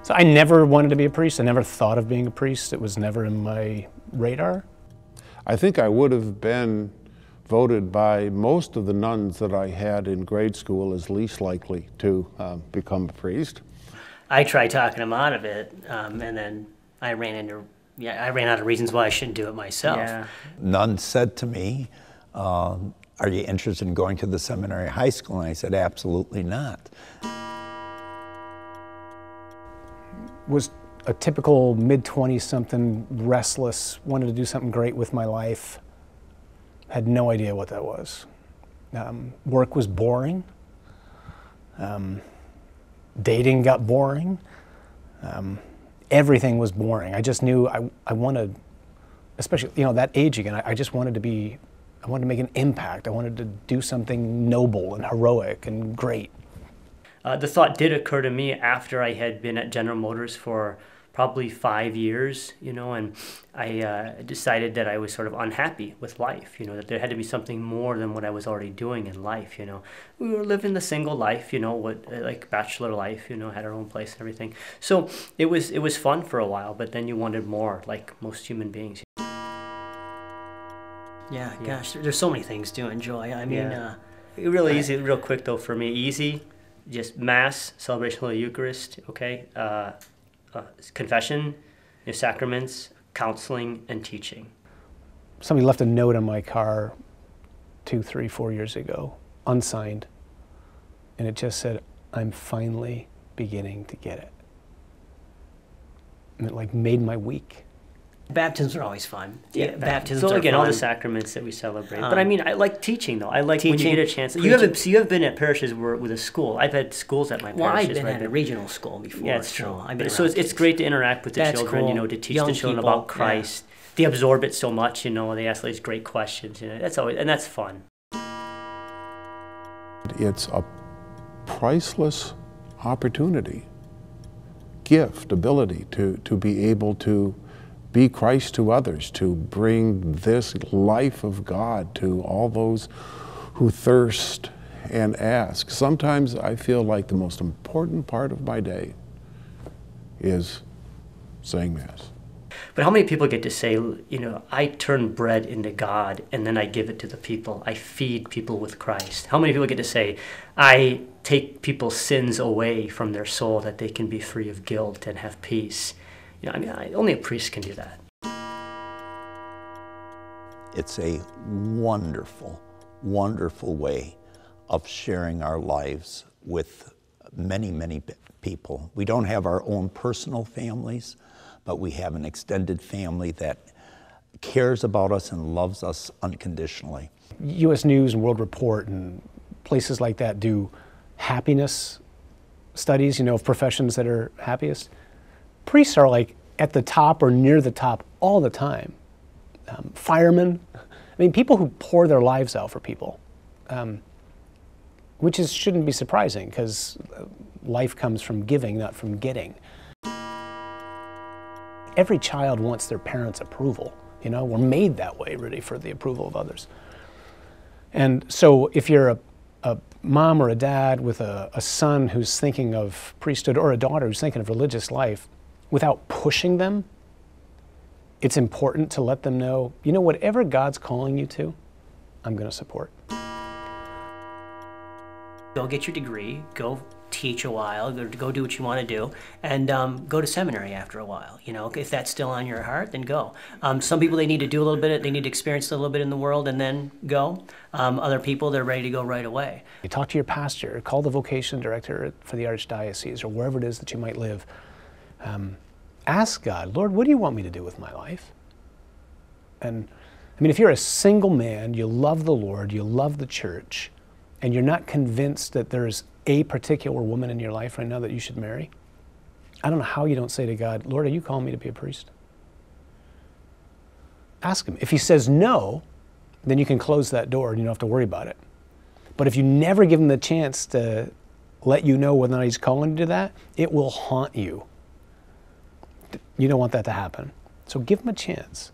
So I never wanted to be a priest. I never thought of being a priest. It was never in my radar. I think I would have been voted by most of the nuns that I had in grade school as least likely to become a priest. I tried talking him out of it, and then I ran out of reasons why I shouldn't do it myself. Yeah. Nuns said to me, are you interested in going to the seminary high school? And I said, absolutely not. Was a typical mid-20-something, restless, wanted to do something great with my life. Had no idea what that was. Work was boring. Dating got boring. Everything was boring. I just knew I wanted, especially, that age again, I just wanted to make an impact. I wanted to do something noble and heroic and great. The thought did occur to me after I had been at General Motors for probably 5 years, and I decided that I was sort of unhappy with life, that there had to be something more than what I was already doing in life, We were living the single life, like bachelor life, had our own place and everything. So it was fun for a while, but then you wanted more, like most human beings. Yeah, gosh, there's so many things to enjoy. I mean, really easy, real quick though for me, easy, just Mass, celebration of the Eucharist, okay? Confession, sacraments, counseling, and teaching. Somebody left a note on my car 2, 3, 4 years ago, unsigned, and it just said, "I'm finally beginning to get it." And it made my week. Baptisms are always fun. Yeah, baptisms so are again, fun. all the sacraments that we celebrate. But I mean, I like teaching though. I like when you get a chance. You have been at parishes with a school. I've had schools at my parishes. Well, I've been at a regional school before. Yeah, it's true. So it's great to interact with the children. Cool. To teach the children about Christ. Yeah. They absorb it so much. They ask these great questions. That's fun. It's a priceless opportunity, gift, ability to be able to be Christ to others, to bring this life of God to all those who thirst and ask. Sometimes I feel like the most important part of my day is saying Mass. But how many people get to say, I turn bread into God and then I give it to the people. I feed people with Christ. How many people get to say, I take people's sins away from their soul that they can be free of guilt and have peace? Only a priest can do that. It's a wonderful, wonderful way of sharing our lives with many, many people. We don't have our own personal families, but we have an extended family that cares about us and loves us unconditionally. U.S. News and World Report and places like that do happiness studies, of professions that are happiest. Priests are at the top or near the top all the time. Firemen, people who pour their lives out for people, which shouldn't be surprising because life comes from giving, not from getting. Every child wants their parents' approval. We're made that way, really, for the approval of others. And so if you're a mom or a dad with a son who's thinking of priesthood or a daughter who's thinking of religious life, without pushing them, it's important to let them know, whatever God's calling you to, I'm going to support. Go get your degree, go teach a while, go do what you want to do, and go to seminary after a while. If that's still on your heart, then go. Some people, they need to do a little bit, they need to experience a little bit in the world and then go. Other people, they're ready to go right away. You talk to your pastor, call the vocation director for the archdiocese or wherever it is that you might live. Ask God, Lord, what do you want me to do with my life? And if you're a single man, you love the Lord, you love the church, and you're not convinced that there's a particular woman in your life right now that you should marry, I don't know how you don't say to God, Lord, are you calling me to be a priest? Ask him. If he says no, then you can close that door and you don't have to worry about it. But if you never give him the chance to let you know whether or not he's calling you to that, it will haunt you. You don't want that to happen. So give him a chance.